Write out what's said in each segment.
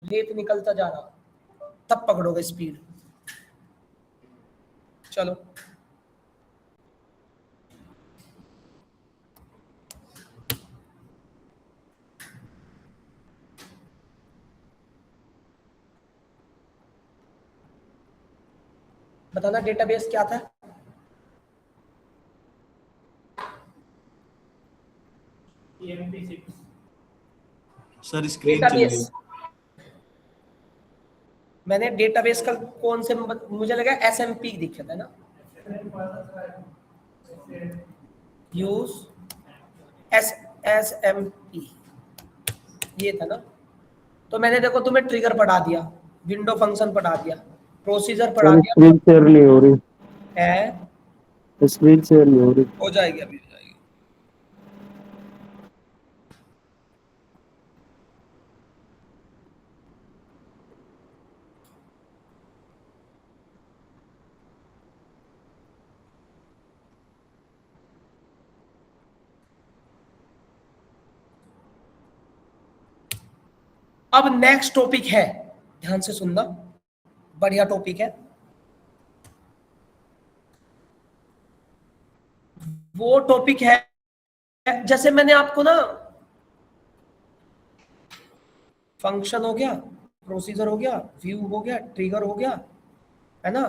Rate निकलता जा रहा, तब पकड़ोगे स्पीड। चलो बताना डेटाबेस क्या था? सर स्क्रीन चल रही है। मैंने डेटाबेस का कौन से, मुझे लगा एसएमपी दिखा था ना, यूज एसएमपी ये था ना। तो मैंने देखो तुम्हें ट्रिगर पढ़ा दिया, विंडो फंक्शन पढ़ा दिया, प्रोसीजर पढ़ा दिया। स्क्रीन शेयर नहीं हो रही है, स्क्रीन शेयर नहीं हो रही। हो जाएगी अभी, हो जाएगी। अब नेक्स्ट टॉपिक है, ध्यान से सुनना, बढ़िया टॉपिक है। वो टॉपिक है, जैसे मैंने आपको ना, फंक्शन हो गया, प्रोसीजर हो गया, व्यू हो गया, ट्रिगर हो गया, है ना,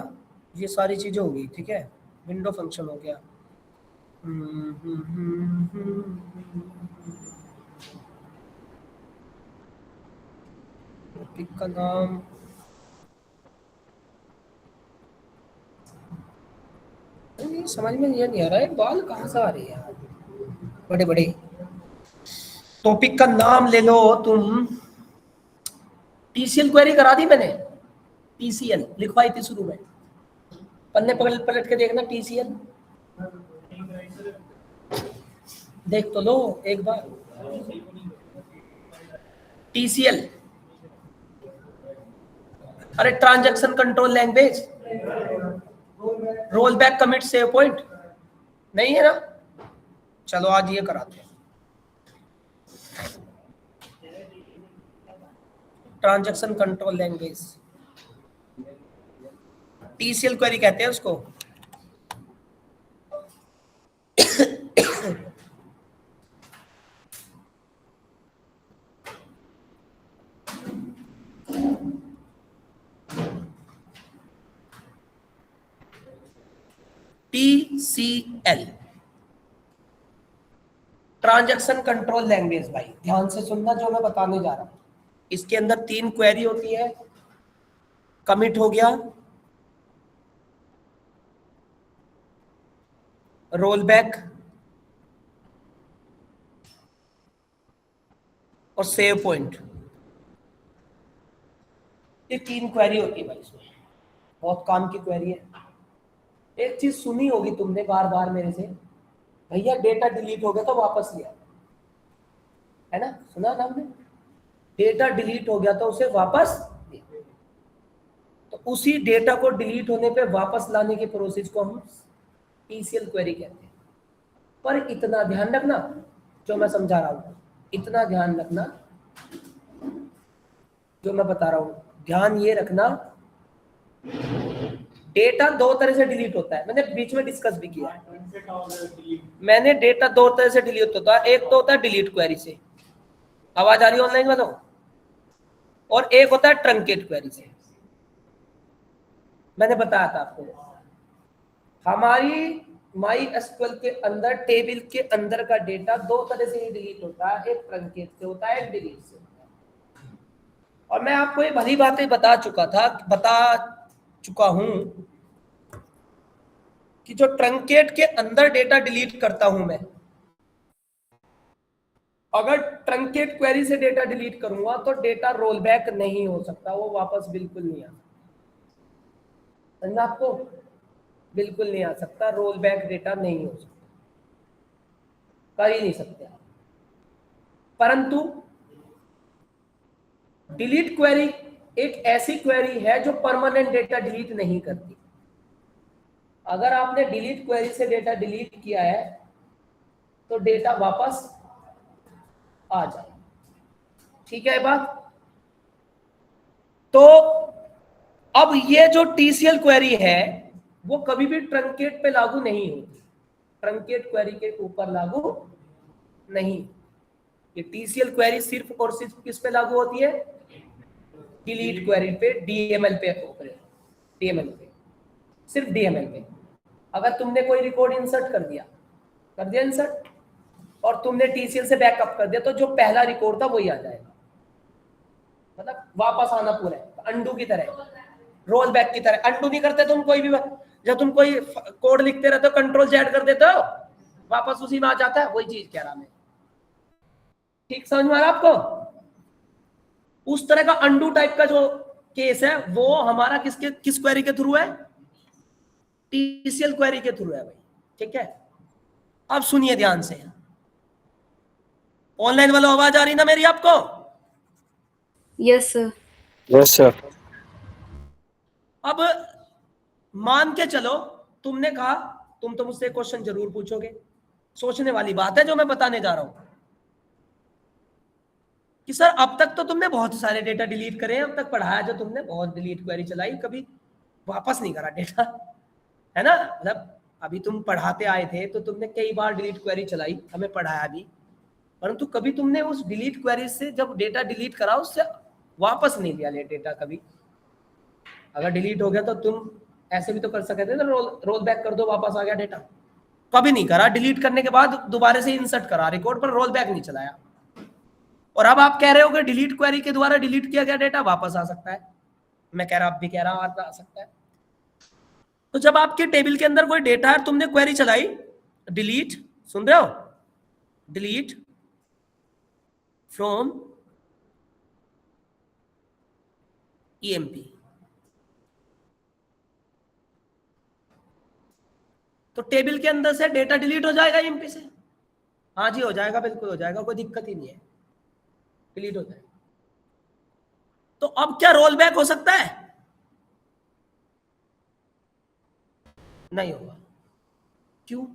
ये सारी चीजें हो गई, ठीक है। विंडो फंक्शन हो गया। टॉपिक का नाम समझ में ये नहीं आ रहा है, बाल कहाँ से आ रही है बड़े बड़े। टॉपिक का नाम ले लो तुम, टीसीएल क्वेरी करा दी मैंने, टीसीएल लिखवाई थी शुरू में, पन्ने पलट पलट के देखना टीसीएल, देख तो लो एक बार। टीसीएल, अरे transaction control language, role back, commit, save point, नहीं है ना? चलो आज ये कराते हैं, transaction control language, TCL query कहते हैं उसको। TCL, transaction control language. भाई ध्यान से सुनना जो मैं बताने जा रहा हूं, इसके अंदर 3 क्वेरी होती है, कमिट हो गया, रोल बैक और सेव पॉइंट, ये 3 क्वेरी होती है भाई इसमें, बहुत काम की क्वेरी है। एक चीज सुनी होगी तुमने बार बार मेरे से, भैया डेटा डिलीट हो गया तो वापस लिया, है ना, सुना ना हमने, डेटा डिलीट हो गया तो उसे वापस लिया। तो उसी डेटा को डिलीट होने पे वापस लाने के प्रोसेस को हम टीसीएल क्वेरी कहते हैं। पर इतना ध्यान रखना, जो मैं समझा रहा हूं इतना ध्यान रखना, जो मैं बता रहा हूं ध्यान ये रखना, डेटा 2 तरह से डिलीट होता है, मैंने बीच में डिस्कस भी किया है। मैंने डेटा 2 तरह से डिलीट होता है, एक तो होता है डिलीट क्वेरी से, आवाज आ रही है ऑनलाइन बताओ, और एक होता है ट्रंकेट क्वेरी से। मैंने बताया था आपको, हमारी माई एसक्यूएल के अंदर टेबल के अंदर का डेटा 2 तरह से ही डिलीट होता है, एक ट्रंकेट से होता है, एक डिलीट से होता है। और मैं आपको ये भली बातें बता चुका हूं कि जो ट्रंकेट के अंदर डेटा डिलीट करता हूं मैं, अगर ट्रंकेट क्वेरी से डेटा डिलीट करूंगा तो डेटा रोल बैक नहीं हो सकता, वो वापस बिल्कुल नहीं आ सकता, समझा आपको, बिल्कुल नहीं आ सकता, रोल बैक डेटा नहीं हो सकता, कर ही नहीं सकते आप। परंतु डिलीट क्वेरी एक ऐसी क्वेरी है जो परमानेंट डेटा डिलीट नहीं करती। अगर आपने डिलीट क्वेरी से डेटा डिलीट किया है तो डेटा वापस आ जाए, ठीक है बात। तो अब ये जो टीसीएल क्वेरी है वो कभी भी ट्रंकेट पे लागू नहीं होती, ट्रंकेट क्वेरी के ऊपर लागू नहीं। ये टीसीएल क्वेरी सिर्फ और सिर्फ किस पे लागू होती है? डिलीट क्वेरी पे, डीएमएल पे, डीएमएल पे, सिर्फ डीएमएल पे। अगर तुमने कोई रिकॉर्ड इंसर्ट कर दिया इंसर्ट, और तुमने टीसीएल से बैकअप कर दिया, तो जो पहला रिकॉर्ड था वही आ जाएगा, मतलब वापस आना पूरा है, अंडू की तरह, रोल बैक की तरह। अंडू नहीं करते तुम कोई भी, जब तुम कोई कोड लिखते रहते हो कंट्रोल जेड कर देते हो, वापस उसी में आ जाता है, वही चीज कह रहा मैं। ठीक समझ में आ रहा आपको? उस तरह का अंडू टाइप का जो केस है वो हमारा किस क्वेरी के थ्रू है? टीसीएल क्वेरी के थ्रू है भाई। ठीक है, अब सुनिए ध्यान से। ऑनलाइन वालों आवाज आ रही ना मेरी आपको? Yes sir. Yes sir. अब मान के चलो तुमने कहा, तुम तो मुझसे क्वेश्चन जरूर पूछोगे, सोचने वाली बात है जो मैं बताने जा रहा हूं, कि सर अब तक तो तुमने बहुत सारे डेटा डिलीट करे हैं, अब तक पढ़ाया जो तुमने, बहुत डिलीट क्वेरी चलाई, कभी वापस नहीं करा डेटा, है ना? मतलब अभी तुम पढ़ाते आए थे तो तुमने कई बार डिलीट क्वेरी चलाई, हमें पढ़ाया भी, परंतु कभी तुमने उस डिलीट क्वेरी से जब डेटा डिलीट करा उससे वापस नहीं लिया डेटा कभी। अगर डिलीट हो गया तो तुम ऐसे भी तो कर सकते थे ना, रोल बैक कर दो, वापस आ गया डेटा। कभी नहीं करा, डिलीट करने के बाद दोबारा से इंसर्ट करा रिकॉर्ड पर, रोल बैक नहीं चलाया। और अब आप कह रहे हो कि डिलीट क्वेरी के द्वारा डिलीट किया गया डेटा वापस आ सकता है। मैं कह रहा, आप भी कह रहा हूं आ सकता है। तो जब आपके टेबल के अंदर कोई डेटा है, तुमने क्वेरी चलाई डिलीट, सुन रहे हो, डिलीट फ्रॉम ईएमपी, तो टेबल के अंदर से डेटा डिलीट हो जाएगा ईएमपी से? हाँ जी हो जाएगा, बिल्कुल हो जाएगा, कोई दिक्कत ही नहीं है, डिलीट हो जाएगा। तो अब क्या रोल बैक हो सकता है? नहीं होगा। क्यों?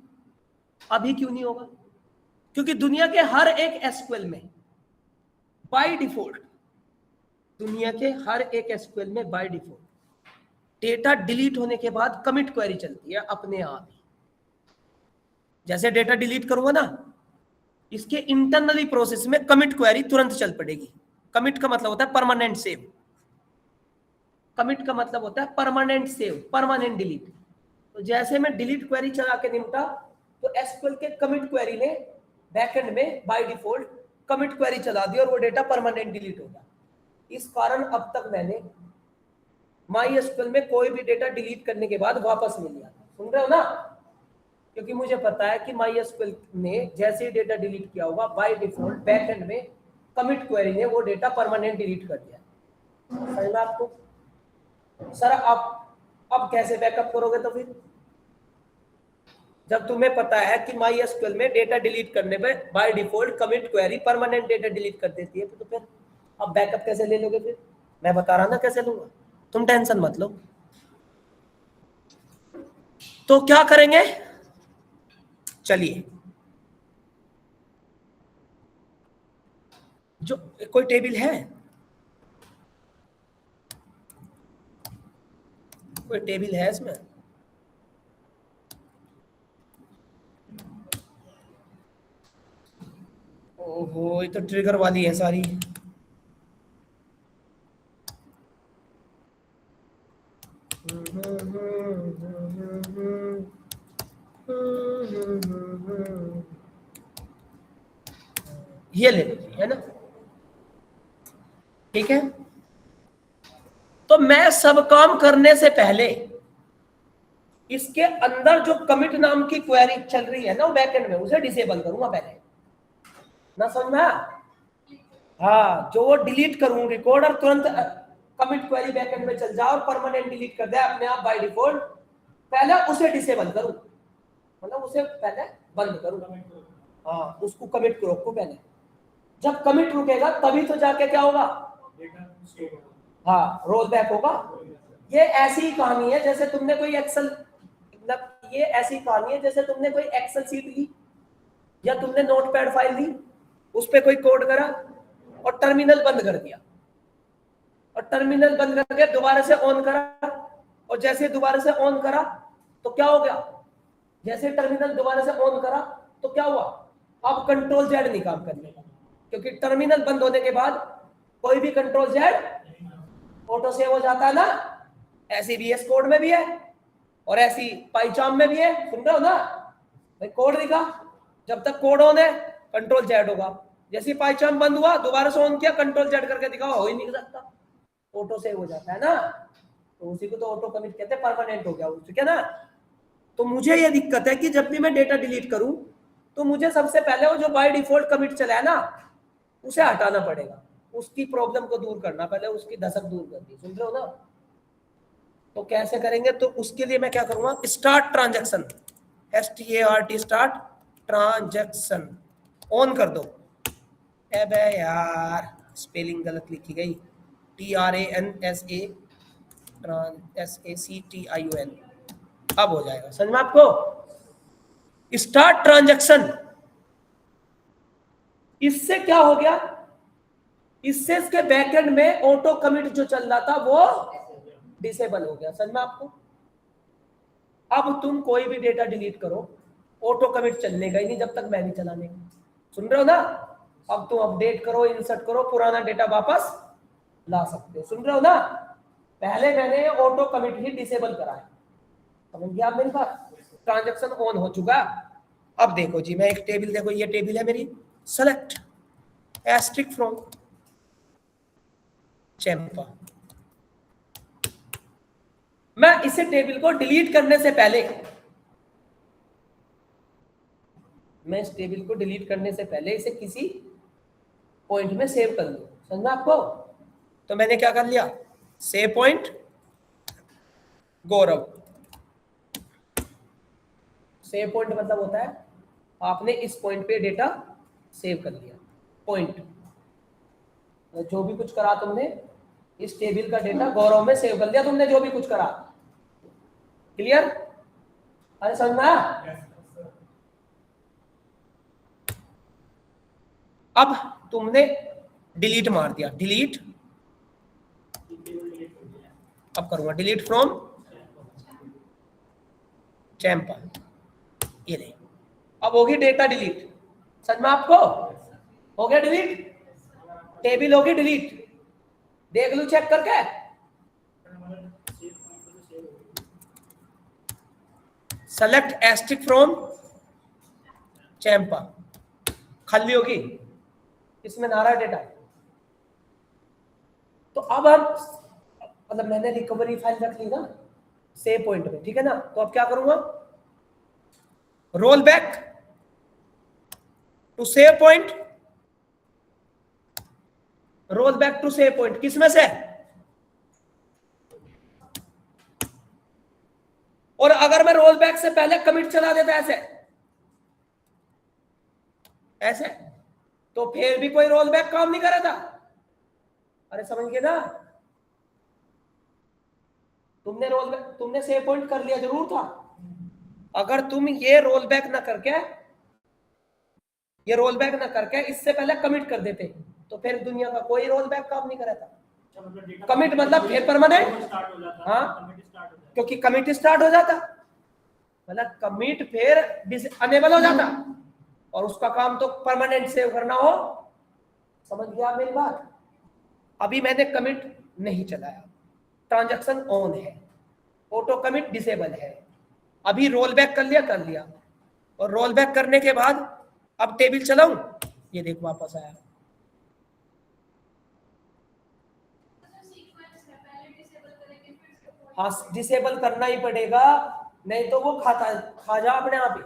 अभी क्यों नहीं होगा? क्योंकि दुनिया के हर एक एसक्यूएल में बाय डिफॉल्ट, दुनिया के हर एक एसक्यूएल में बाय डिफॉल्ट डेटा डिलीट होने के बाद कमिट क्वेरी चलती है अपने आप ही। जैसे डेटा डिलीट करूंगा ना, इसके इंटरनली प्रोसेस में कमिट क्वेरी तुरंत चल पड़ेगी। कमिट का मतलब होता है परमानेंट सेव, कमिट का मतलब होता है परमानेंट सेव, परमानेंट डिलीट। तो जैसे मैं डिलीट क्वेरी चला के निपटा, तो एसक्यूएल के कमिट क्वेरी ने बैकएंड में बाय डिफॉल्ट कमिट क्वेरी चला दी और वो डेटा परमानेंट डिलीट हो गया। इस कारण अब तक मैंने माई एसक्यूएल में कोई भी डेटा डिलीट करने के बाद वापस नहीं लिया। सुन रहे हो ना? क्योंकि मुझे पता है कि माई एसक्यूएल ने जैसे ही डेटा डिलीट किया होगा, बाय डिफॉल्ट बैकएंड में कमिट क्वेरी ने वो डेटा परमानेंट डिलीट कर दिया। समझ में आपको? सर अब कैसे बैकअप करोगे? तो फिर जब तुम्हें पता है कि माई एसक्यूएल में डेटा डिलीट करने पे by default commit query permanent data delete कर देती है, तो फिर अब बैकअप कैसे ले लोगे? फिर मैं बता रहा ना कैसे लूंगा, तुम टेंशन मत लो। तो क्या करेंगे? चलिए, जो कोई टेबल है, कोई टेबल है इसमें? ओहो, ये तो ट्रिगर वाली है सारी। ये ले लीजिए, है ना? ठीक है, तो मैं सब काम करने से पहले इसके अंदर जो कमिट नाम की क्वेरी चल रही है ना बैकएंड में, उसे डिसेबल करूंगा पहले। ना समझ में? हाँ, जो वो डिलीट करूं रिकॉर्ड और तुरंत कमिट क्वेरी बैकएंड में चल जाए और परमानेंट डिलीट कर दे अपने आप बाय डिफॉल्ट, पहले उसे डिसेबल करूं, मतलब उसे पहले बंद करूं। हाँ, उसको कमिट को रोको पहले। जब कमिट रुकेगा तभी तो जाके क्या होगा? हाँ, रोल बैक होगा। ये ऐसी ही कहानी है जैसे तुमने कोई एक्सेल, मतलब ये ऐसी कहानी है जैसे तुमने कोई एक्सेल सीट ली या तुमने नोटपैड फाइल ली, उस पे कोई कोड करा और टर्मिनल बंद कर दिया। और टर्मिनल बंद करके दोबारा से ऑन करा, और जैसे दोबारा से ऑन करा तो क्या हो गया, जैसे टर्मिनल दोबारा से ऑन करा तो क्या हुआ, अब कंट्रोल जेड नहीं काम करने का, क्योंकि टर्मिनल बंद होने के बाद कोई भी कंट्रोल जेड ऑटो सेव हो जाता है ना। ऐसी VS कोड में भी है और ऐसी पाइचार्म में भी है, सुन रहे हो ना भाई, कोड दिखा, जब तक कोड ऑन है कंट्रोल जेड होगा, जैसे पाइचार्म बंद हुआ दोबारा से ऑन किया कंट्रोल जेड करके दिखाओ, हो ही नहीं सकता, ऑटो सेव हो जाता है ना। तो उसी को तो ऑटो कमिट कहते हैं, परमानेंट हो गया ठीक है ना। तो मुझे ये दिक्कत है कि जब भी मैं डेटा डिलीट करूं तो मुझे सबसे पहले वो जो बाय डिफॉल्ट कमिट चला है ना उसे हटाना पड़ेगा, उसकी प्रॉब्लम को दूर करना, पहले उसकी दशक दूर करनी, सुन रहे हो ना। तो कैसे करेंगे, तो उसके लिए मैं क्या करूंगा, start transaction, START start transaction on कर दो। अबे यार स्पेलिंग गलत लिखी गई, TRANSACTION, अब हो जाएगा समझ में आपको। स्टार्ट ट्रांजैक्शन, इससे क्या हो गया, इससे इसके बैकएंड में ऑटो कमिट जो चल रहा था वो डिसेबल हो गया, समझ में आपको। अब तुम कोई भी डेटा डिलीट करो ऑटो कमिट चलने का ही नहीं जब तक मैं नहीं चलाने का, सुन रहे हो ना। अब तुम अपडेट करो, इंसर्ट करो, पुराना डेटा वापस ला सकते हो, सुन रहे हो ना। पहले मैंने ऑटो कमिट ही डिसेबल करा है, समझ गया आप मेरी बात। ट्रांजैक्शन ऑन हो चुका। अब देखो जी, मैं एक टेबल, देखो ये टेबल है मेरी, सेलेक्ट एस्ट्रिक फ्रॉम चैम्पा। मैं इसे टेबल को डिलीट करने से पहले, मैं इस टेबल को डिलीट करने से पहले इसे किसी पॉइंट में सेव कर लूं, समझना आपको। तो मैंने क्या कर लिया, सेव पॉइंट गौरव। सेव पॉइंट मतलब होता है आपने इस पॉइंट पे डेटा सेव कर लिया, पॉइंट जो भी कुछ करा तुमने इस टेबल का डेटा गौरव में सेव कर लिया तुमने, जो भी कुछ करा, क्लियर। अरे समझ में आया। अब तुमने डिलीट मार दिया, डिलीट, अब करूंगा डिलीट फ्रॉम चैम्पा, ये नहीं, अब होगी डेटा डिलीट, समझ में आपको, हो गया डिलीट, टेबल होगी डिलीट, देख लो चेक करके। सेलेक्ट एस्ट्रिक फ्रॉम चैम्पा, खाली होगी, इसमें नारा डेटा। तो अब हम, मतलब मैंने रिकवरी फाइल रख ली ना सेव पॉइंट में, ठीक है ना। तो अब क्या करूंगा, roll back to save point, roll back to save point किसमें से, और अगर मैं रोल बैक से पहले कमिट चला देता ऐसे ऐसे, तो फिर भी कोई रोल बैक काम नहीं कर रहा था। अरे समझ गए ना, तुमने रोल बैक, तुमने सेव पॉइंट कर लिया जरूर था, अगर तुम ये रोल बैक ना करके, ये रोल बैक ना करके इससे पहले कमिट कर देते तो फिर दुनिया का कोई रोल बैक काम नहीं कर रहा था। कमिट मतलब फिर परमानेंट, हाँ, क्योंकि कमिट स्टार्ट हो जाता, मतलब कमिट फिर अनेबल हो जाता, और उसका काम तो परमानेंट सेव करना हो, समझ गया मेरी बात। अभी मैंने कमिट नहीं चलाया, ट्रांजैक्शन ऑन है, ऑटो कमिट डिसेबल है, अभी रोल बैक कर लिया, और रोल बैक करने के बाद अब टेबल चलाऊं, ये देखो वापस आया। हाँ डिसेबल करना ही पड़ेगा, नहीं तो वो खा जा अपने आप ही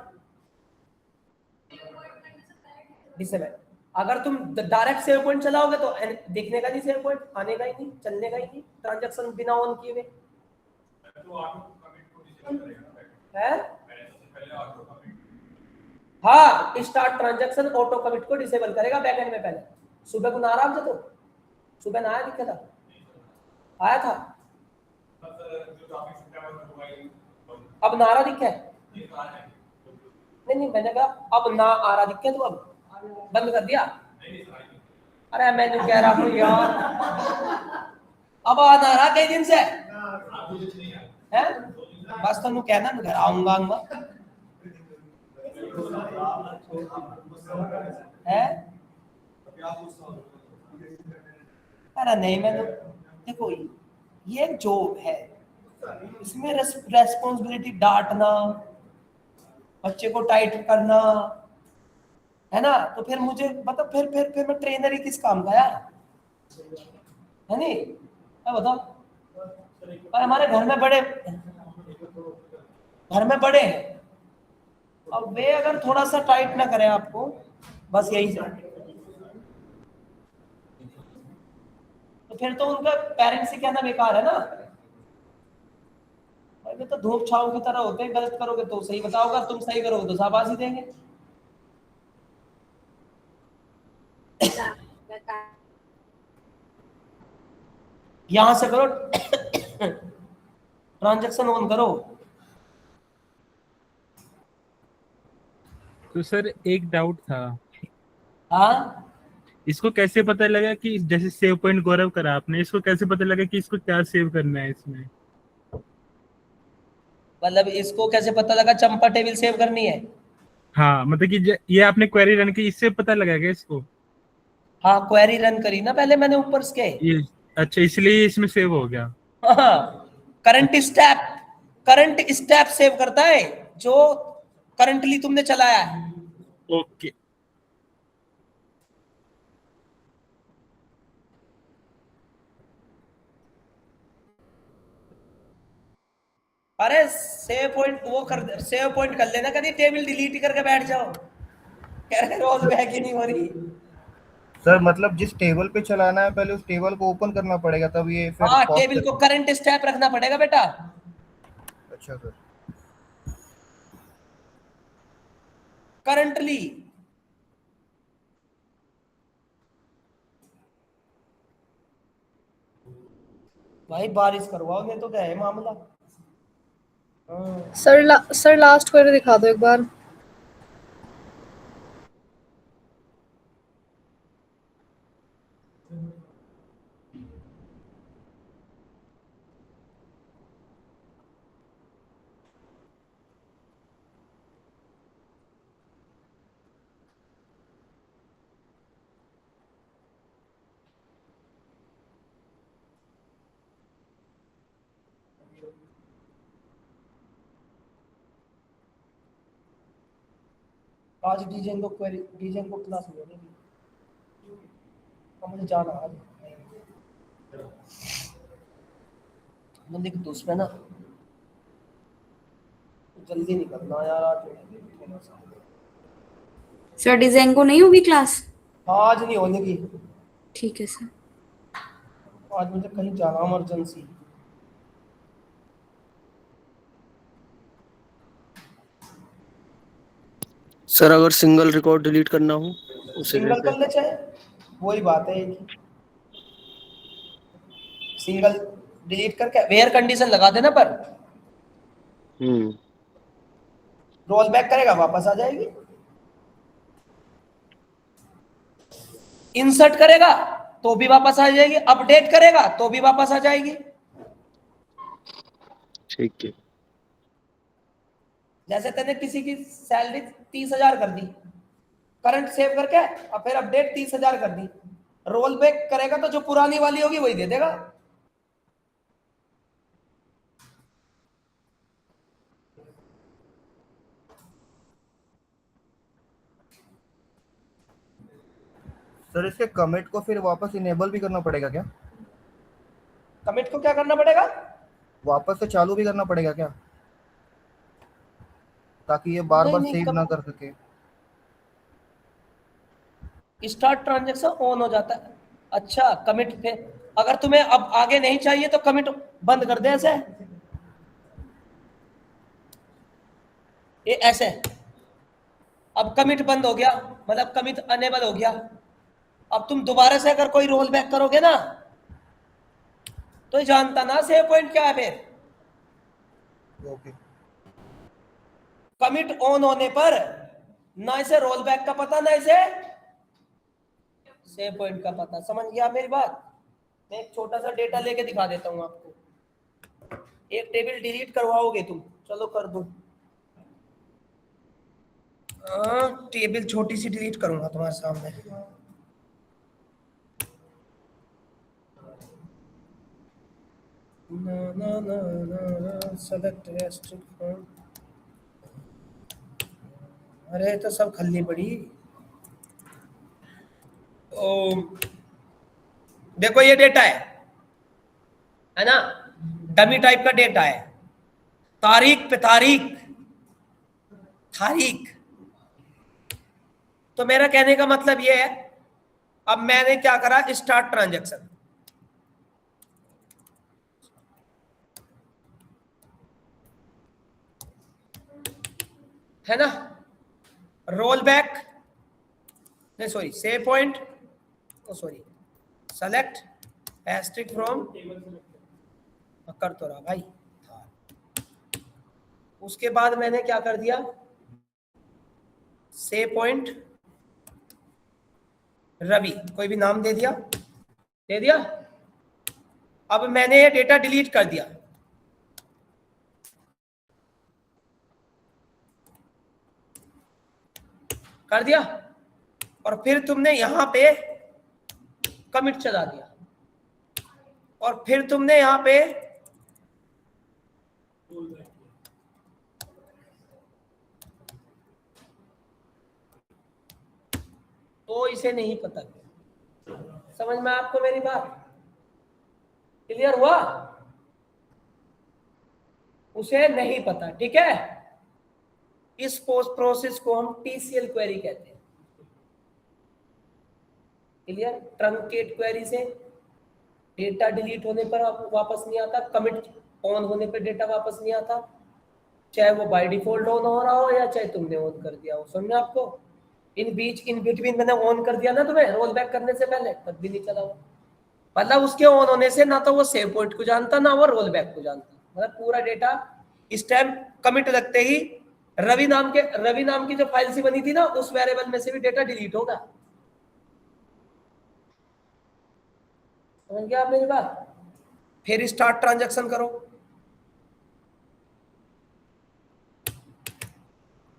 डिसेबल। अगर तुम डायरेक्ट सेव पॉइंट चलाओगे तो दिखने का नहीं, सेव पॉइंट आने का ही नहीं, चलने का ही नहीं, ट्रांजैक्शन बिना ऑन किए हुए है। हाँ स्टार्ट ट्रांजैक्शन ऑटो कमिट को डिसेबल करेगा बैकएंड में। पहले सुबह को नाराज था, तो सुबह ना आया, दिखा था, आया था, अब नारा दिखा है, नहीं मैंने कहा अब ना आ रहा दिखा, तो अब बंद कर दिया। अरे मैं जो कह रहा हूँ यार, अब आ ना रहा कई दिन से है, बस तुम कहना मैं घर आऊंगा है। अरे नहीं, मैं तो देखो ये एक जॉब है, इसमें रेस्पॉन्सिबिलिटी, डांटना, बच्चे को टाइट करना, है ना। तो फिर मुझे मतलब फिर मैं ट्रेनर ही किस काम का यार, है नहीं। क्या बताओ, पर हमारे घर में बड़े हैं, अब वे अगर थोड़ा सा टाइट ना करें आपको, बस यही से, तो फिर तो उनका पेरेंट्स से कहना बेकार है ना। भाई तो धूप छाव की तरह होते हैं, गलत करोगे तो सही बताओगे, तुम सही करोगे तो शाबाशी देंगे। यहां से करो, ट्रांजैक्शन ऑन करो। तो सर एक डाउट था, हाँ, इसको कैसे पता लगा कि जैसे सेव पॉइंट गौरव करा आपने, इसको कैसे पता लगा कि इसको क्या सेव करना है इसमें? मतलब इसको कैसे पता लगा चंपा टेबल सेव करनी है? हाँ मतलब कि ये आपने क्वेरी रन की, इससे पता लगा क्या इसको? हाँ, क्वेरी रन करी ना पहले मैंने ऊपर से। ये अच्छा, इसलिए इसमें सेव हो गया। हाँ, करंट स्टेप सेव करता है जो करंटली तुमने चलाया है। ओके। अरे सेव पॉइंट कर लेना, कभी टेबल डिलीट करके बैठ जाओ, कह रहे रोज बैक ही नहीं हो रही। सर मतलब जिस टेबल पे चलाना है पहले उस टेबल को ओपन करना पड़ेगा, तब ये फिर हाँ, पॉज टेबल को करंट स्टेप रखना पड़ेगा बेटा। अच्छा सर। करंटली भाई बारिश करवाओ, नहीं तो क्या है मामला। हाँ। सर लास्ट क्वेरी दिखा दो एक बार। आज डीजेन को क्लास में होगी, अब मुझे जाना आज मंदिर के दोस्त में ना, जल्दी निकलना यार आज थोड़ा सा। सर डिजाइन को नहीं होगी क्लास? आज नहीं होने की, ठीक है सर। आज मुझे कहीं जाना इमरजेंसी। सर अगर सिंगल रिकॉर्ड डिलीट करना हो उसे सिंगल कैसे? कर ले चाहे, वही बात है, सिंगल डिलीट करके वेयर कंडीशन लगा देना, पर रोल बैक करेगा वापस आ जाएगी, इंसर्ट करेगा तो भी वापस आ जाएगी, अपडेट करेगा तो भी वापस आ जाएगी। ठीक है। जैसे तेने किसी की सैलरी 30,000 कर दी, करंट सेव करके, और फिर अपडेट 30,000 कर दी, रोल बैक करेगा तो जो पुरानी वाली होगी वही दे देगा। सर इसके कमिट को फिर वापस इनेबल भी करना पड़ेगा क्या? कमिट को क्या करना पड़ेगा? वापस से चालू भी करना पड़ेगा क्या, ताकि ये बार बार नहीं, सेव ना कर सके? स्टार्ट ट्रांजैक्शन ऑन हो जाता है। अच्छा, कमिट पे अगर तुम्हें अब आगे नहीं चाहिए तो कमिट बंद कर दे, ऐसे ये ऐसे। अब कमिट बंद हो गया, मतलब कमिट अनेबल हो गया। अब तुम दोबारा से अगर कोई रोल बैक करोगे ना, तो जानता ना सेव पॉइंट क्या है फिर। ओके। कमिट ऑन होने पर ना इसे रोल बैक का पता, ना इसे सेव पॉइंट का पता। समझ गया मेरी बात? मैं एक छोटा सा डेटा लेके दिखा देता हूँ आपको। एक टेबल डिलीट करवाओगे तुम, चलो कर दो। टेबल छोटी सी डिलीट करूंगा तुम्हारे सामने। सेलेक्ट रेस्ट्रिक्ट फ्रॉम, अरे तो सब खल्ली पड़ी। ओ देखो ये डेटा है ना, डमी टाइप का डेटा है। तारीख पे तारीख, तारीख। तो मेरा कहने का मतलब ये है, अब मैंने क्या करा, स्टार्ट ट्रांजैक्शन, है ना, रोल बैक, नहीं sorry, save point, sorry, select asterisk from, कर तो रहा भाई। उसके बाद मैंने क्या कर दिया, सेव पॉइंट रवि, कोई भी नाम दे दिया, दे दिया। अब मैंने ये डेटा डिलीट कर दिया, कर दिया, और फिर तुमने यहां पे कमिट चला दिया, और फिर तुमने यहां पे तो इसे नहीं पता। समझ में आपको मेरी बात, क्लियर हुआ? उसे नहीं पता, ठीक है। इस प्रोसेस को हम टीसीएल क्वेरी कहते हैं। क्लियर? ट्रंकेट क्वेरी से डेटा डिलीट होने पर वापस नहीं आता, कमिट ऑन होने पर डेटा वापस नहीं आता, चाहे वो बाय डिफॉल्ट ऑन हो रहा हो या चाहे तुमने ऑन कर दिया हो। समझे आपको? इन बिटवीन मैंने ऑन कर दिया ना तुम्हें, रोल बैक करने से पहले, तब भी नहीं चला हुआ। मतलब उसके ऑन होने से ना तो वो सेव पॉइंट को जानता, ना वो रोल बैक को जानता। मतलब पूरा डेटा इस टाइम कमिट लगते ही रवि नाम की जो फाइल सी बनी थी ना, उस वेरिएबल में से भी डेटा डिलीट होगा। समझ गया आप मेरी बात? फिर स्टार्ट ट्रांजैक्शन करो,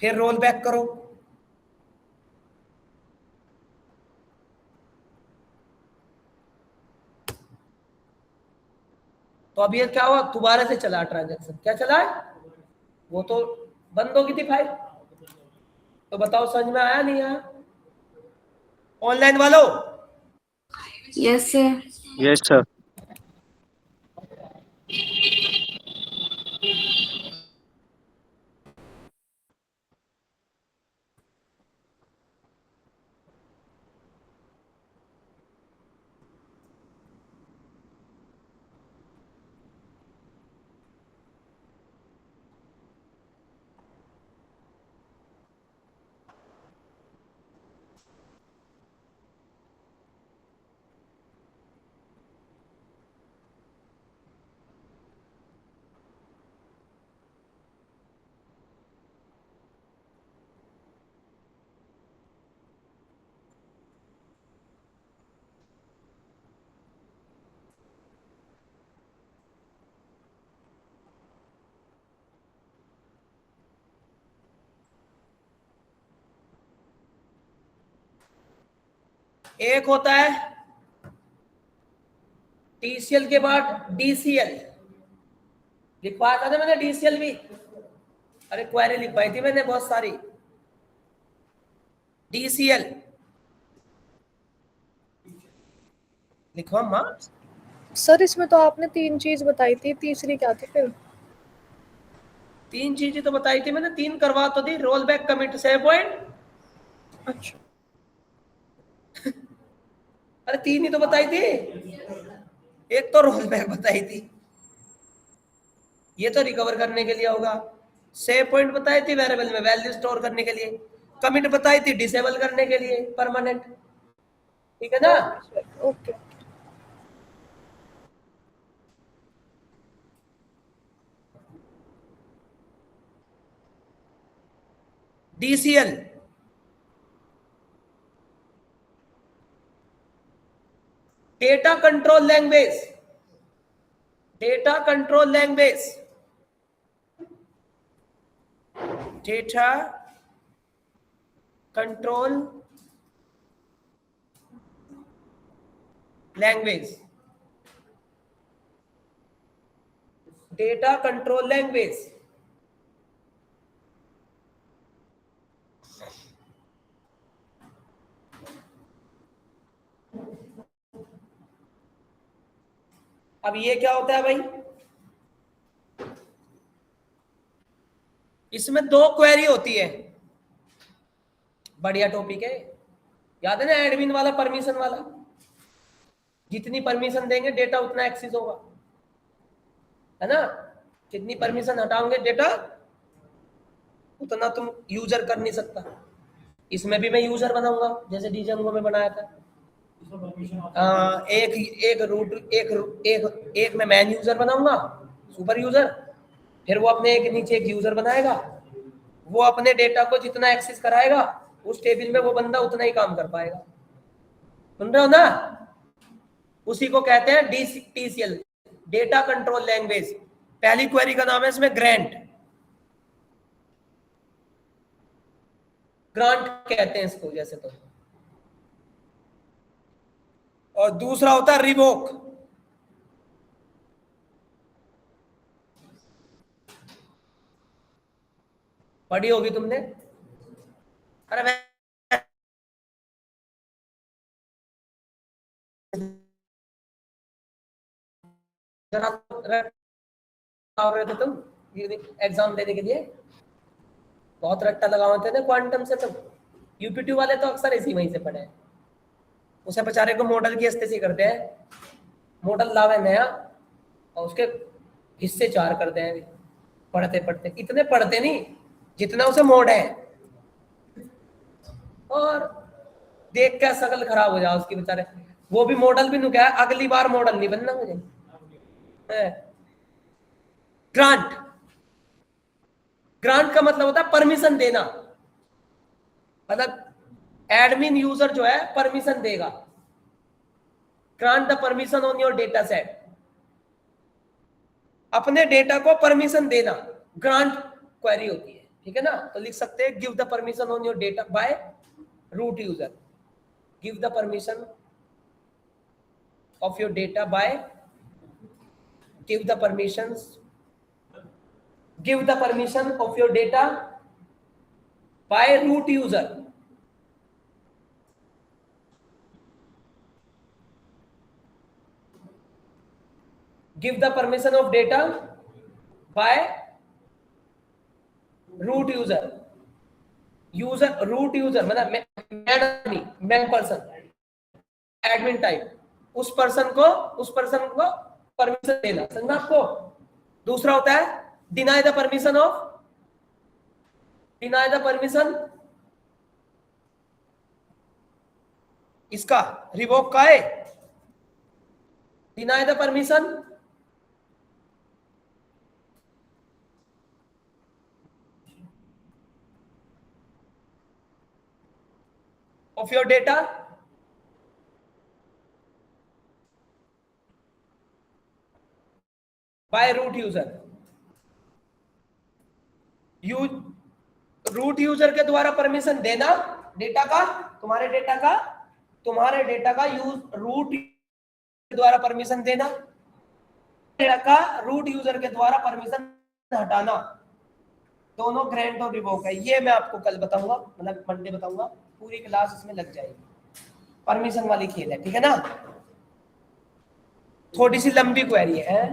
फिर रोल बैक करो, तो अब ये क्या हुआ, दोबारा से चला ट्रांजैक्शन। क्या चला है? वो तो बंद हो गई थी फाइल। तो बताओ समझ में आया नहीं आया? ऑनलाइन वालों, यस सर। Yes sir. एक होता है टीसीएल के बाद डीसीएल, लिखवाया था ना मैंने डीसीएल भी। अरे क्वेरी लिखवाई थी मैंने बहुत सारी। डीसीएल लिखवा माँ। सर इसमें तो आपने 3 चीज बताई थी, तीसरी क्या थी फिर? 3 चीजें तो बताई थी मैंने, 3 करवा तो दी, roll back, commit, save point. अच्छा अरे 3 ही तो बताई थी, एक तो रोल बैक बताई थी, ये तो रिकवर करने के लिए होगा। सेव पॉइंट बताई थी वेरिएबल में वैल्यू स्टोर करने के लिए। कमिट बताई थी डिसेबल करने के लिए परमानेंट, ठीक है ना? Okay. Date data control language, data control language, data control language, data control language. अब ये क्या होता है भाई, इसमें 2 क्वेरी होती है। बढ़िया टॉपिक है, याद है ना एडमिन वाला, परमिशन वाला। जितनी परमिशन देंगे डेटा उतना एक्सेस होगा, है ना। जितनी परमिशन हटाओगे डेटा उतना तुम यूजर कर नहीं सकता। इसमें भी मैं यूजर बनाऊंगा जैसे डीजेंगो में बनाया था। एक रूट एक मैं मैन यूजर बनाऊंगा, सुपर यूजर, फिर वो अपने एक नीचे एक यूजर बनाएगा, वो अपने डेटा को जितना एक्सेस कराएगा उस टेबल में वो बंदा उतना ही काम कर पाएगा। सुन रहे हो ना, उसी को कहते हैं DCL, डेटा कंट्रोल लैंग्वेज। पहली क्वेरी का नाम है इसमें ग्रांट, ग्रांट कहते हैं इसको जैसे तो। और दूसरा होता है रिवोक, पढ़ी होगी तुमने। अरे जरा रहे थे तुम एग्जाम देने के लिए, बहुत रट्टा लगाते थे क्वांटम से तुम। यूपीटी वाले तो अक्सर इसी वहीं से पढ़े हैं। उसे बेचारे को मॉडल की हस्ते से करते हैं, मॉडल लावे नया और उसके हिस्से 4 करते हैं। पढ़ते पढ़ते इतने पढ़ते नहीं जितना उसे मोड है, और देख कर शकल खराब हो जाए उसकी बेचारे। वो भी मॉडल भी नु क्या, अगली बार मॉडल नहीं बनना मुझे। ग्रांट, ग्रांट का मतलब होता है परमिशन देना, मतलब एडमिन यूजर जो है परमिशन देगा। Grant the permission on your data set, अपने डेटा को परमिशन देना, ग्रांट क्वेरी होती है, ठीक है ना। तो लिख सकते हैं give the permission on your data by root user, give the permission of your data by, give the permissions, give the permission of your data by root user, give the permission of data by root user, user root user मतलब man person, admin type, उस person को permission देना, समझा आपको। दूसरा होता है deny the permission of, deny the permission, इसका रिवोक का है, deny the permission of your data by root user. Root user के द्वारा परमिशन देना डेटा का, तुम्हारे डेटा का यूज रूट के द्वारा परमिशन देना, डेटा का रूट यूजर के द्वारा परमिशन हटाना, दोनों ग्रांट और रिवोक है। ये मैं आपको कल बताऊंगा, मतलब मंडे बताऊंगा, पूरी क्लास इसमें लग जाएगी, परमिशन वाली खेल है, ठीक है ना। थोड़ी सी लंबी क्वेरी है,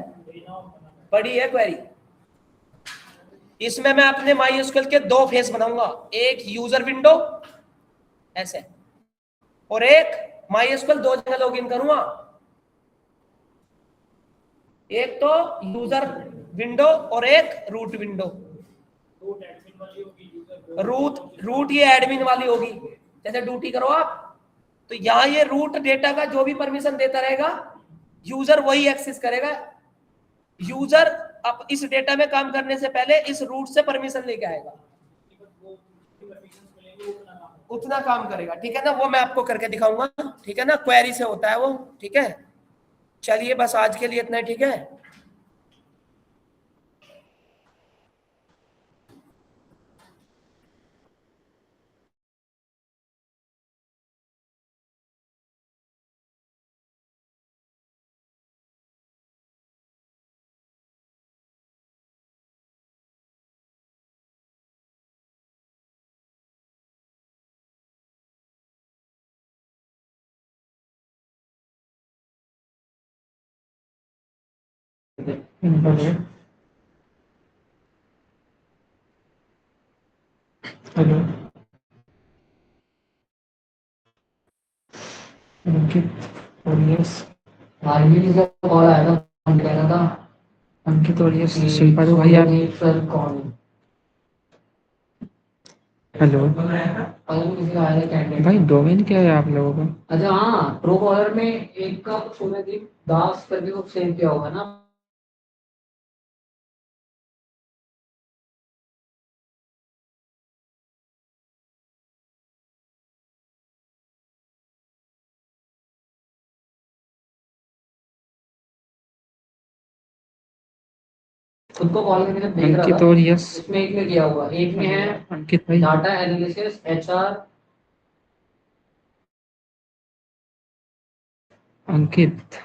बड़ी है क्वेरी। इसमें मैं अपने MySQL के 2 फेस बनाऊंगा, एक यूजर विंडो ऐसे, और एक MySQL 2 जगह लॉगिन करूंगा, एक तो यूजर विंडो और एक रूट विंडो। रूट ये एडमिन वाली होगी, जैसे ड्यूटी करो आप, तो यहाँ ये रूट डेटा का जो भी परमिशन देता रहेगा यूजर वही एक्सेस करेगा। यूजर अब इस डेटा में काम करने से पहले इस रूट से परमिशन लेके आएगा, उतना काम करेगा, ठीक है ना। वो मैं आपको करके दिखाऊंगा, ठीक है ना, क्वेरी से होता है वो, ठीक है। चलिए बस आज के लिए इतना ही, ठीक है। हेलो अंकित और यस आरबी का कॉल आया था, फोन कह रहा था अंकित और यस शिल्पा तो भाई आप सर कौन हेलो भाई डोमेन क्या है आप लोगों का? अच्छा हाँ, ट्रू कॉलर में एक का सुमेदीप दास करके कुछ सेव किया होगा ना। खुद को कॉल करके जब देख रहा था और यस इसमें एक में किया हुआ, एक में है अंकित भाई डाटा एनालिसिस एचआर अंकित